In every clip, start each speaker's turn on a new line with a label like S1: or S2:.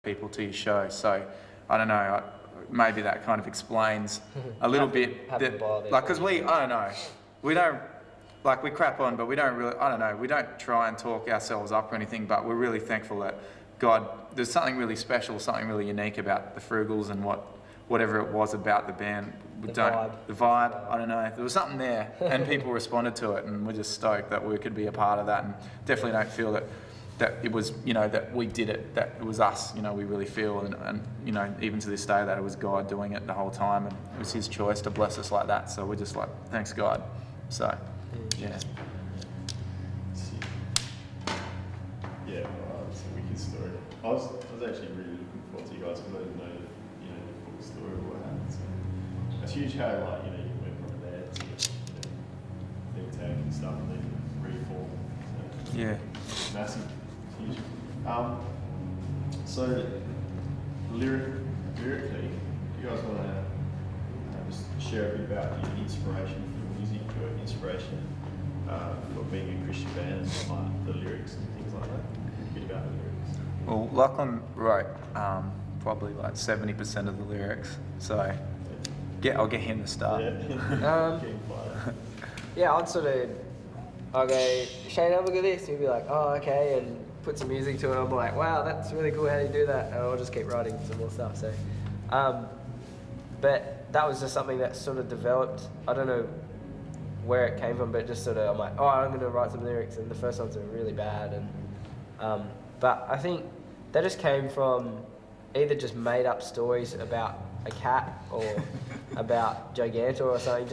S1: people to your show. So I don't know, maybe that kind of explains a little bit that, like, because I don't know, we don't, like, we crap on, but we don't really, I don't know, we don't try and talk ourselves up or anything, but we're really thankful that God, there's something really special, something really unique about the Frugals and whatever it was about the band. The vibe, I don't know, there was something there and people responded to it, and we're just stoked that we could be a part of that, and definitely don't feel that it was, you know, that we did it, that it was us, you know, we really feel, and you know, even to this day, that it was God doing it the whole time, and it was his choice to bless us like that, so we're just like, thanks God. So yeah.
S2: Yeah, it's a wicked story. I was actually really looking forward to you guys, because I didn't know the full story of what happened. So it's huge how, like, you know, you went from there to, think tank and stuff, and then reform. So
S1: Yeah.
S2: Massive, huge. So lyrically, do you guys want to just share a bit about your inspiration for music, your inspiration for being a Christian band, and like the lyrics and things like that? A bit about the lyrics.
S1: Well, Lachlan wrote probably like 70% of the lyrics, so I'll get him to start.
S3: Yeah, I'll go, Shane, have a look at this. He'll be like, oh, okay, and put some music to it. I'm like, wow, that's really cool. How do you do that? And I'll just keep writing some more stuff. So, but that was just something that sort of developed. I don't know where it came from, but just sort of, I'm like, oh, I'm going to write some lyrics, and the first ones are really bad. And but I think that just came from either just made up stories about a cat or about Gigantor or something.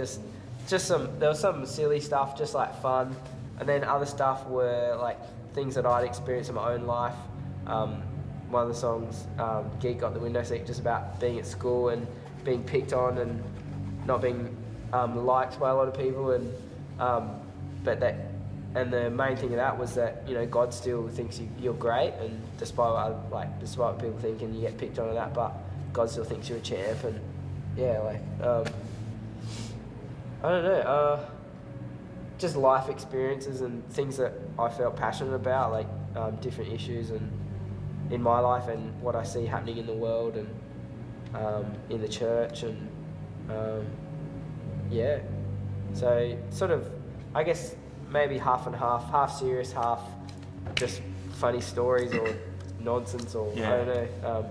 S3: There was some silly stuff, just like fun, and then other stuff were like things that I'd experienced in my own life. One of the songs, Geek Got the Window Seat, just about being at school and being picked on and not being liked by a lot of people, and the main thing of that was that, you know, God still thinks you're great, and despite what people think, and you get picked on and that, but God still thinks you're a champ, and yeah, like. I don't know, just life experiences and things that I felt passionate about, like different issues and in my life and what I see happening in the world and in the church, and yeah. So sort of, I guess maybe half and half serious, half just funny stories or nonsense, or I don't know.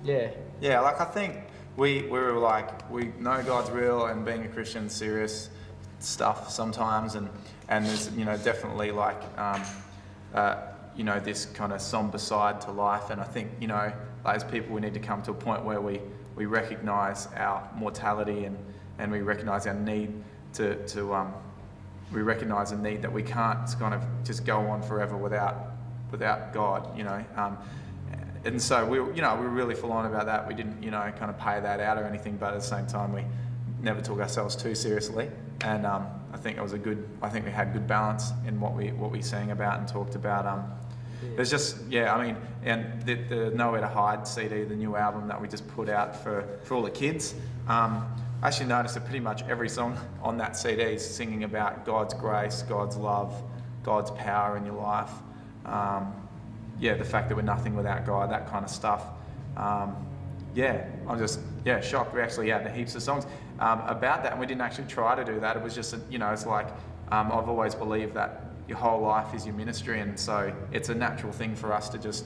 S1: Yeah, like I think we were like, we know God's real, and being a Christian, serious stuff sometimes, and there's, you know, definitely like you know, this kind of somber side to life, and I think, you know, like, as people, we need to come to a point where we recognise our mortality, and we recognise our need to we recognise the need that we can't kind of just go on forever without God, you know. And so we were really full on about that. We didn't, you know, kind of pay that out or anything, but at the same time, we never took ourselves too seriously. And I think it was I think we had good balance in what we sang about and talked about. There's just, I mean, and the Nowhere to Hide CD, the new album that we just put out for all the kids. I actually noticed that pretty much every song on that CD is singing about God's grace, God's love, God's power in your life. The fact that we're nothing without God, that kind of stuff. I'm just, shocked. We actually had heaps of songs about that, and we didn't actually try to do that. It was just, it's like, I've always believed that your whole life is your ministry, and so it's a natural thing for us to just,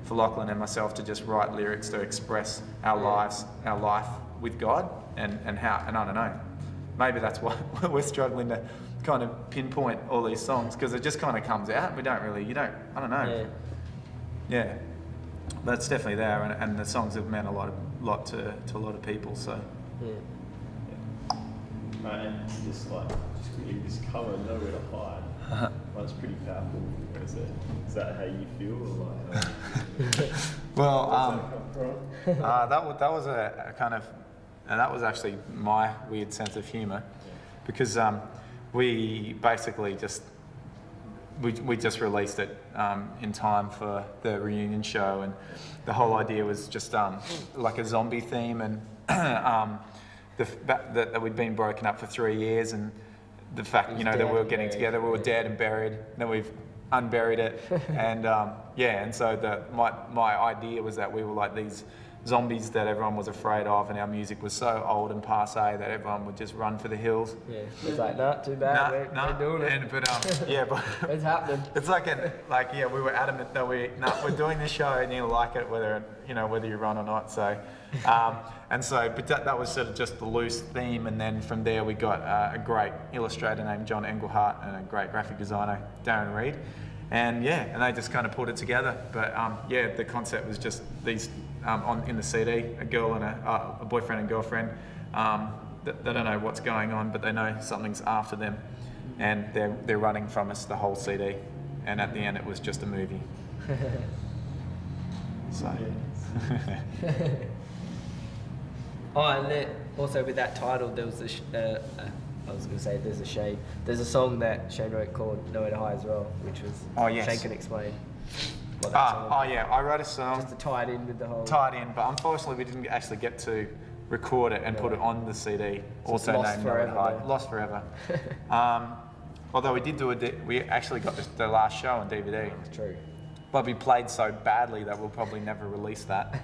S1: for Lachlan and myself, to just write lyrics to express our lives, our life with God, and I don't know, maybe that's why we're struggling to kind of pinpoint all these songs, because it just kind of comes out. I don't know. Yeah, but it's definitely there, and the songs have meant a lot to a lot of people. So.
S2: And just quickly, this cover, Nowhere to Hide. Well, it's pretty powerful. Is that how you feel, or like?
S1: Well, that was a kind of, and that was actually my weird sense of humour, because we basically just. We just released it in time for the reunion show, and the whole idea was just like a zombie theme, and that we'd been broken up for 3 years, and the fact, that we were getting together, we were dead and buried. Then we've unburied it, and and so my idea was that we were like these zombies that everyone was afraid of, and our music was so old and passe that everyone would just run for the hills.
S3: Yeah, it's like, nah, too bad, we're doing it.
S1: But
S3: It's happening.
S1: it's we were adamant that we're doing this show and you like it whether you run or not. So, but that was sort of just the loose theme, and then from there we got a great illustrator named John Englehart and a great graphic designer Darren Reed, and they just kind of put it together. But the concept was just these in the CD, a girl and a boyfriend and girlfriend. They don't know what's going on, but they know something's after them, and they're running from us the whole CD, and at the end it was just a movie. So.
S3: And then also with that title, there was I was going to say there's a song that Shane wrote called Nowhere to Hide as well, which was Shane can explain what that song is.
S1: I wrote a song
S3: just to tie it in with the whole
S1: but unfortunately we didn't actually get to record it and put it on the CD, also named Nowhere to Hide. Lost Forever. Although we did we actually got the last show on DVD.
S3: True.
S1: But we played so badly that we'll probably never release that.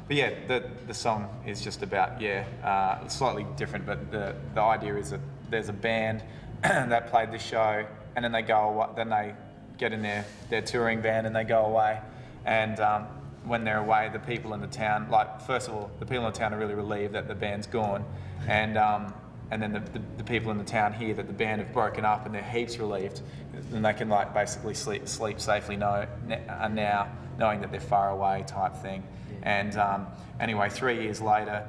S1: The song is just about it's slightly different, but the idea is that there's a band that played the show, and then they go away, then they get in their touring van and they go away, and when they're away, the people in the town, first of all, the people in the town are really relieved that the band's gone, and then the people in the town hear that the band have broken up and they're heaps relieved. And they can basically sleep safely now, knowing that they're far away type thing. Yeah. And anyway, 3 years later,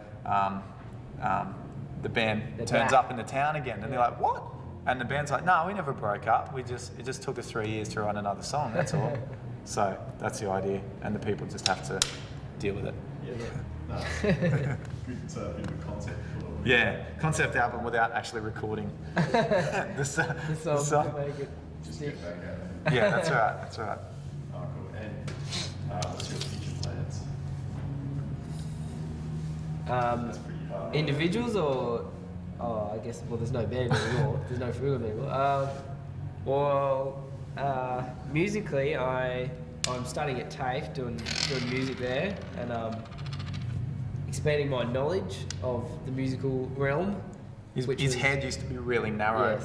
S1: the band turns up in the town again, and they're like, "What?" And the band's like, "No, we never broke up. It just took us 3 years to write another song. That's all." So that's the idea, and the people just have to deal with it.
S2: Good concept.
S1: Concept album without actually recording the song.
S2: Just get back at it.
S1: Yeah, that's right.
S2: Oh, cool. And what's your future plans? That's pretty hard.
S3: Individuals or I guess there's no band anymore. There's no Frugal anymore. Musically, I'm starting at TAFE doing music there, and expanding my knowledge of the musical realm.
S1: His head used to be really narrow.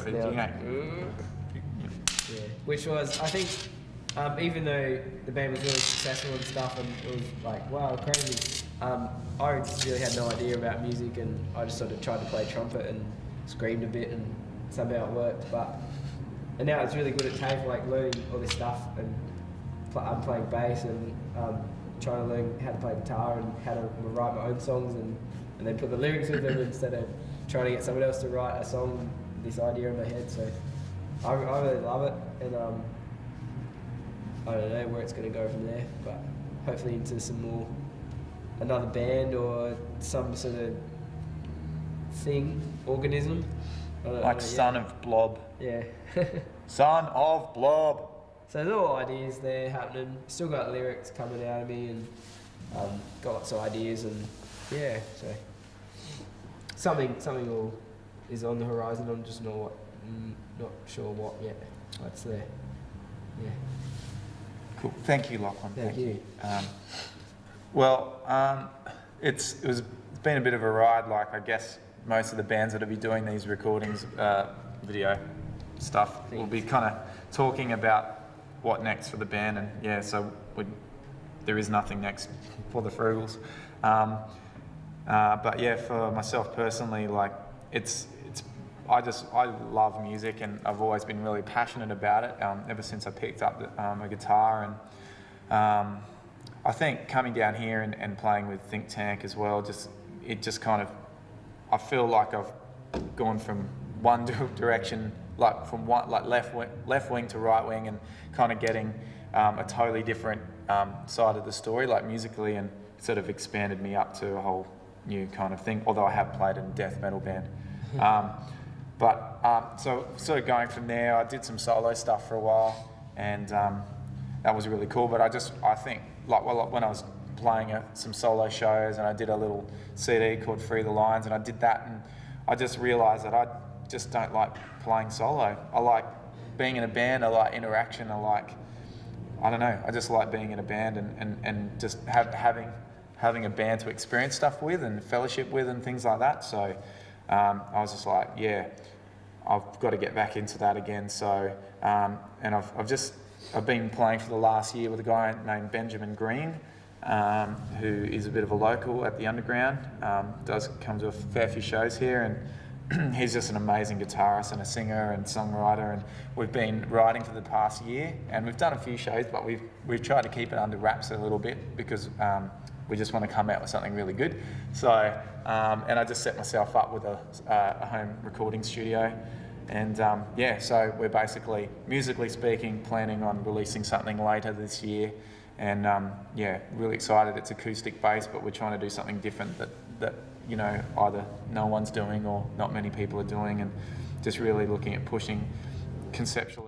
S3: Which was, I think, even though the band was really successful and stuff, and it was like, wow, crazy, I just really had no idea about music, and I just sort of tried to play trumpet and screamed a bit, and somehow it worked. And now it's really good at TAFE, learning all this stuff, and I'm playing bass and trying to learn how to play guitar and how to write my own songs and then put the lyrics with them instead of trying to get someone else to write a song, this idea in my head. So I really love it, and I don't know where it's going to go from there, but hopefully into another band or some sort of organism.
S1: Son of Blob.
S3: Yeah.
S1: Son of Blob.
S3: So there's all ideas there happening. Still got lyrics coming out of me, and got lots of ideas, and so something is on the horizon. I'm just not sure what yet. What's there? Yeah.
S1: Cool. Thank you, Lachlan.
S3: Thank you.
S1: It's been a bit of a ride. I guess most of the bands that'll be doing these recordings, video stuff, will be kind of talking about what next for the band, and so there is nothing next for the Frugals. But for myself personally, I love music, and I've always been really passionate about it ever since I picked up a guitar, and I think coming down here and playing with Think Tank as well, I feel like I've gone from one direction, from left wing to right wing, and kind of getting a totally different side of the story, musically, and sort of expanded me up to a whole new kind of thing. Although I have played in a death metal band, so sort of going from there, I did some solo stuff for a while, and that was really cool. But I think when I was playing some solo shows, and I did a little CD called Free the Lines, and I did that, and I just realised that I just don't like playing solo. I like being in a band, I like interaction, I don't know, I just like being in a band and just having a band to experience stuff with and fellowship with and things like that. So I was just like, yeah, I've got to get back into that again. So and I've been playing for the last year with a guy named Benjamin Green, who is a bit of a local at the Underground, does come to a fair few shows here, and he's just an amazing guitarist and a singer and songwriter, and we've been writing for the past year, and we've done a few shows, but we've tried to keep it under wraps a little bit because we just want to come out with something really good. So and I just set myself up with a home recording studio, and so we're basically, musically speaking, planning on releasing something later this year. And really excited. It's acoustic based, but we're trying to do something different that either no one's doing or not many people are doing, and just really looking at pushing conceptually